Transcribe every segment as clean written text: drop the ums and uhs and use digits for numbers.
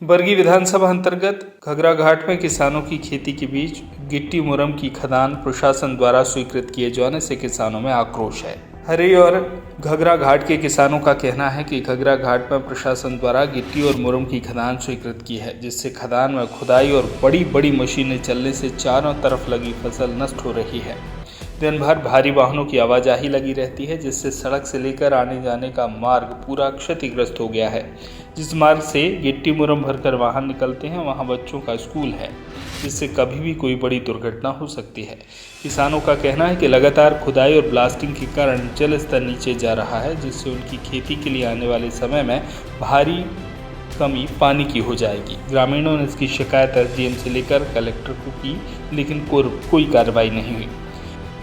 बरगी विधानसभा अंतर्गत घगरा घाट में किसानों की खेती के बीच गिट्टी मुरम की खदान प्रशासन द्वारा स्वीकृत किए जाने से किसानों में आक्रोश है। हरी और घगरा घाट के किसानों का कहना है कि घगरा घाट में प्रशासन द्वारा गिट्टी और मुरम की खदान स्वीकृत की है, जिससे खदान में खुदाई और बड़ी बड़ी मशीनें चलने से चारों तरफ लगी फसल नष्ट हो रही है। दिन भर भारी वाहनों की आवाजाही लगी रहती है, जिससे सड़क से लेकर आने जाने का मार्ग पूरा क्षतिग्रस्त हो गया है। जिस मार्ग से गिट्टी मुरम भरकर वाहन निकलते हैं वहां बच्चों का स्कूल है, जिससे कभी भी कोई बड़ी दुर्घटना हो सकती है। किसानों का कहना है कि लगातार खुदाई और ब्लास्टिंग के कारण जल स्तर नीचे जा रहा है, जिससे उनकी खेती के लिए आने वाले समय में भारी कमी पानी की हो जाएगी। ग्रामीणों ने इसकी शिकायत एसडीएम से लेकर कलेक्टर को की, लेकिन कोई कार्रवाई नहीं हुई।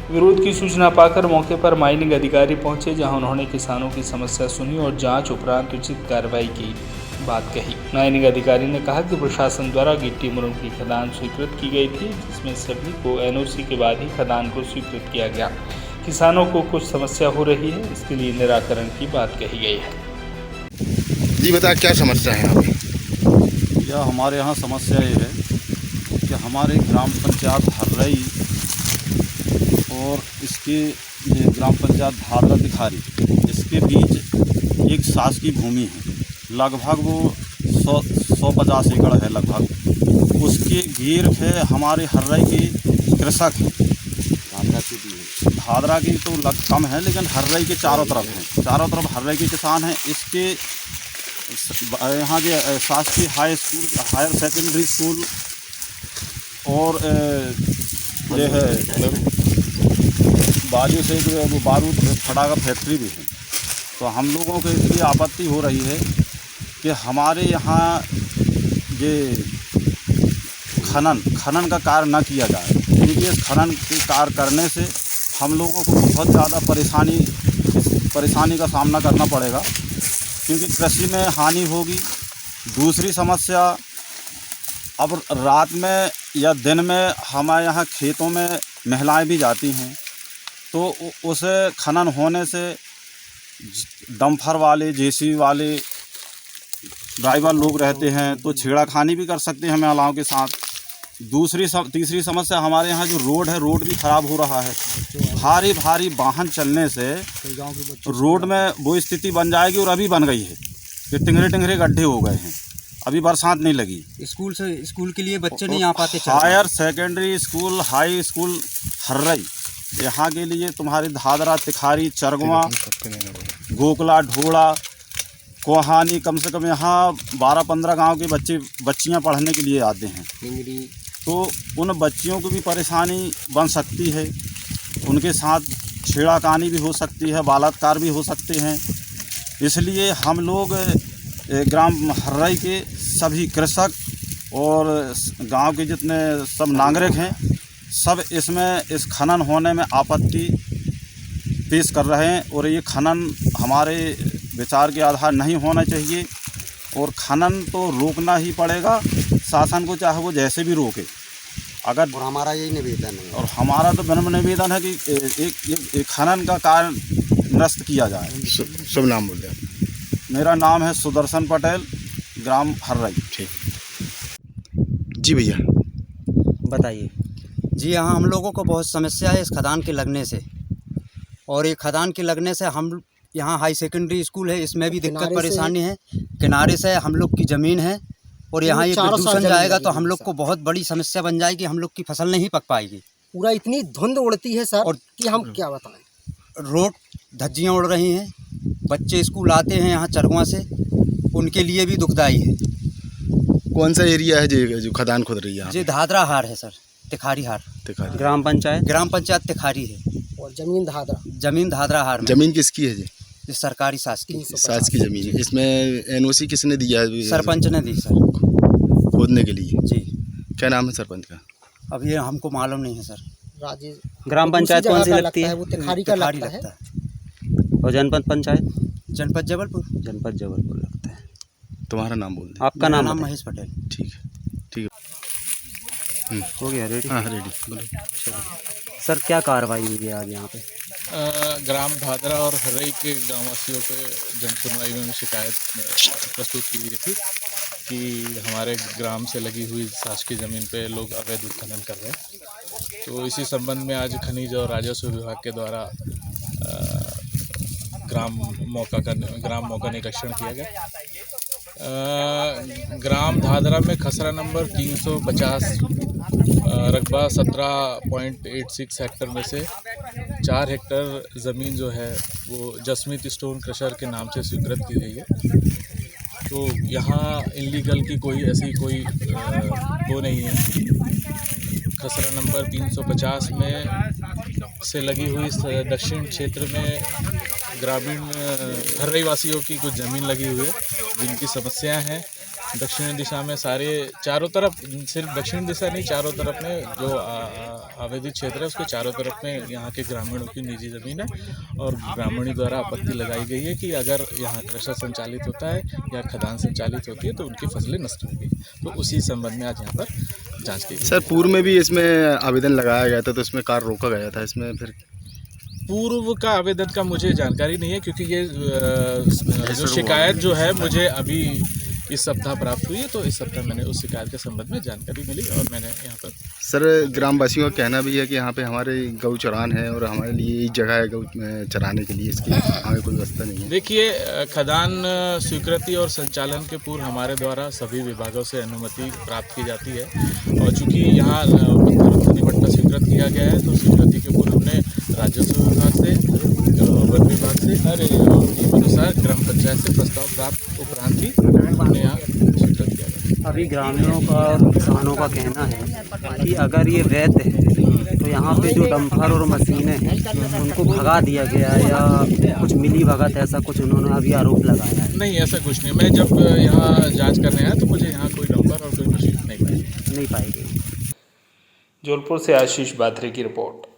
विरोध की सूचना पाकर मौके पर माइनिंग अधिकारी पहुंचे, जहां उन्होंने किसानों की समस्या सुनी और जांच उपरांत उचित कार्रवाई की बात कही। माइनिंग अधिकारी ने कहा कि प्रशासन द्वारा गिट्टी मुरम की खदान स्वीकृत की गई थी, जिसमें सभी को एनओसी के बाद ही खदान को स्वीकृत किया गया। किसानों को कुछ समस्या हो रही है, इसके लिए निराकरण की बात कही गई है। जी बता, क्या समस्या है यहाँ पे? यह हमारे यहाँ समस्या ये है कि हमारे ग्राम पंचायत हर्रई और इसके ग्राम पंचायत धारला तिखारी, इसके बीच एक शासकीय भूमि है, लगभग वो 150 एकड़ है लगभग। उसके घेर पे हमारे हर्रई के कृषक हैं। धादरा की तो कम है, लेकिन हर्रई के चारों तरफ हैं, चारों तरफ हर्रई के किसान हैं। इसके यहाँ के शासकीय हायर सेकेंडरी स्कूल और जो है बाजू से वो बारूद फटाका फैक्ट्री भी है। तो हम लोगों को इसलिए आपत्ति हो रही है कि हमारे यहाँ ये खनन का कार्य न किया जाए, क्योंकि इस खनन के कार्य करने से हम लोगों को बहुत ज़्यादा परेशानी का सामना करना पड़ेगा, क्योंकि कृषि में हानि होगी। दूसरी समस्या, अब रात में या दिन में हमारे यहाँ खेतों में महिलाएं भी जाती हैं, तो उसे खनन होने से डंपर वाले, जेसीबी वाले ड्राइवर लोग रहते हैं, तो छेड़खानी भी कर सकते हैं महिलाओं के साथ। तीसरी समस्या, हमारे यहाँ जो रोड है, रोड भी ख़राब हो रहा है। भारी वाहन चलने से रोड में वो स्थिति बन जाएगी, और अभी बन गई है कि टिंगरे गड्ढे हो गए हैं, अभी बरसात नहीं लगी। स्कूल के लिए बच्चे नहीं आ पाते। Higher secondary school, high school Harrai, यहाँ के लिए तुम्हारी धादरा, तिखारी, चरगवा, गोकला, ढोड़ा, कोहानी, कम से कम यहाँ 12-15 गांव के बच्चियाँ पढ़ने के लिए आते हैं। तो उन बच्चियों को भी परेशानी बन सकती है, उनके साथ छेड़खानी भी हो सकती है, बलात्कार भी हो सकते हैं। इसलिए हम लोग ग्राम हर्रई के सभी कृषक और गांव के जितने सब नागरिक हैं, सब इस खनन होने में आपत्ति पेश कर रहे हैं। और ये खनन हमारे विचार के आधार नहीं होना चाहिए, और खनन तो रोकना ही पड़ेगा शासन को, चाहे वो जैसे भी रोके। और हमारा यही निवेदन है, और हमारा तो विनम्र निवेदन है कि एक खनन का कार्य निरस्त किया जाए। सब नाम बोल दें। मेरा नाम है सुदर्शन पटेल, ग्राम हर्रई। ठीक जी भैया, बताइए। जी हाँ, हम लोगों को बहुत समस्या है इस खदान के लगने से, और ये खदान के लगने से हम यहाँ हाई सेकेंडरी स्कूल है, इसमें भी दिक्कत परेशानी है। किनारे से हम लोग की ज़मीन है, और यहाँ ये प्रदूषण जाएगा तो हम लोग को बहुत बड़ी समस्या बन जाएगी, हम लोग की फसल नहीं पक पाएगी। पूरा इतनी धुंध उड़ती है सर, और कि हम क्या बताएं। रोड धज्जियाँ उड़ रही हैं, बच्चे स्कूल आते हैं यहाँ चरगवा से, उनके लिए भी दुखदाई है। कौन सा एरिया है जो खदान खुद रही है? जी धादरा हार है सर, तिखारी हार। ग्राम पंचायत तिखारी है, और जमीन धादरा हार में। जमीन किसकी है जी? सरकारी शासकीय जमीन है। इसमें एनओसी किसने दिया है? सरपंच ने दी सर, खोदने के लिए। जी। क्या नाम है सरपंच का? अब ये हमको मालूम नहीं है सर। राजेश। ग्राम पंचायत कौन सी लगती है? वो तिखारी का लगता है। और जनपद पंचायत? जनपद जबलपुर लगता है। तुम्हारा नाम बोल दें। आपका नाम? महेश पटेल। ठीक है। हो गया रेडी? हाँ रेडी, बोलो। सर क्या कार्रवाई हुई है आज यहाँ पे? ग्राम धादरा और हर्रई के ग्रामवासियों के जनसुनवाई में शिकायत प्रस्तुत की गई थी। कि हमारे ग्राम से लगी हुई शासकीय ज़मीन पे लोग अवैध उत्खनन कर रहे हैं। तो इसी संबंध में आज खनिज और राजस्व विभाग के द्वारा ग्राम मौका निरीक्षण किया गया। ग्राम धादरा में खसरा नंबर 350 रकबा 17.86 हेक्टर में से 4 हेक्टर ज़मीन जो है वो जसमीत स्टोन क्रशर के नाम से स्वीकृत की गई है। तो यहाँ इलीगल की कोई ऐसी कोई वो नहीं है। खसरा नंबर 350 में से लगी हुई दक्षिण क्षेत्र में ग्रामीण हर्रई वासियों की कुछ ज़मीन लगी हुई है जिनकी समस्याएं हैं। दक्षिण दिशा में सारे चारों तरफ, सिर्फ दक्षिण दिशा नहीं, चारों तरफ में जो आवेदित क्षेत्र है उसके चारों तरफ में यहाँ के ग्रामीणों की निजी ज़मीन है और ग्रामीणों द्वारा आपत्ति लगाई गई है कि अगर यहाँ क्रशर संचालित होता है या खदान संचालित होती है तो उनकी फसलें नष्ट होंगी। तो उसी संबंध में आज यहाँ पर जाँच की गई। सर पूर्व में भी इसमें आवेदन लगाया गया था तो इसमें कार्य रोका गया था, इसमें फिर पूर्व का आवेदन का मुझे जानकारी नहीं है क्योंकि ये जो शिकायत जो है मुझे अभी इस सप्ताह प्राप्त हुई है। तो इस सप्ताह मैंने उस शिकायत के संबंध में जानकारी मिली और मैंने यहाँ पर सर ग्रामवासियों का कहना भी है कि यहाँ पे हमारे गौ चरान है और हमारे लिए एक जगह है गौ चराने के लिए, इसकी हमें कोई व्यवस्था नहीं है। देखिए, खदान स्वीकृति और संचालन के पूर्व हमारे द्वारा सभी विभागों से अनुमति प्राप्त की जाती है और चूँकि यहाँ पत्थर पट्टा स्वीकृत किया गया है तो स्वीकृति के पूर्व हमने राजस्व विभाग से, वन विभाग से अनुसार ग्राम पंचायत से प्रस्ताव प्राप्त उपरांत ही हमने यहाँ स्वीकृत किया गया। अभी ग्रामीणों का और किसानों का कहना है कि अगर ये वैध है तो यहाँ पे जो डंपर और मशीनें हैं उनको भगा दिया गया या कुछ मिली भगत, ऐसा कुछ उन्होंने अभी आरोप लगाया है। नहीं, ऐसा कुछ नहीं। मैं जब यहाँ जांच करने आया तो मुझे यहाँ कोई डंपर और कोई मशीन नहीं पाई नहीं पाई गई। जौनपुर से आशीष बाथरे की रिपोर्ट।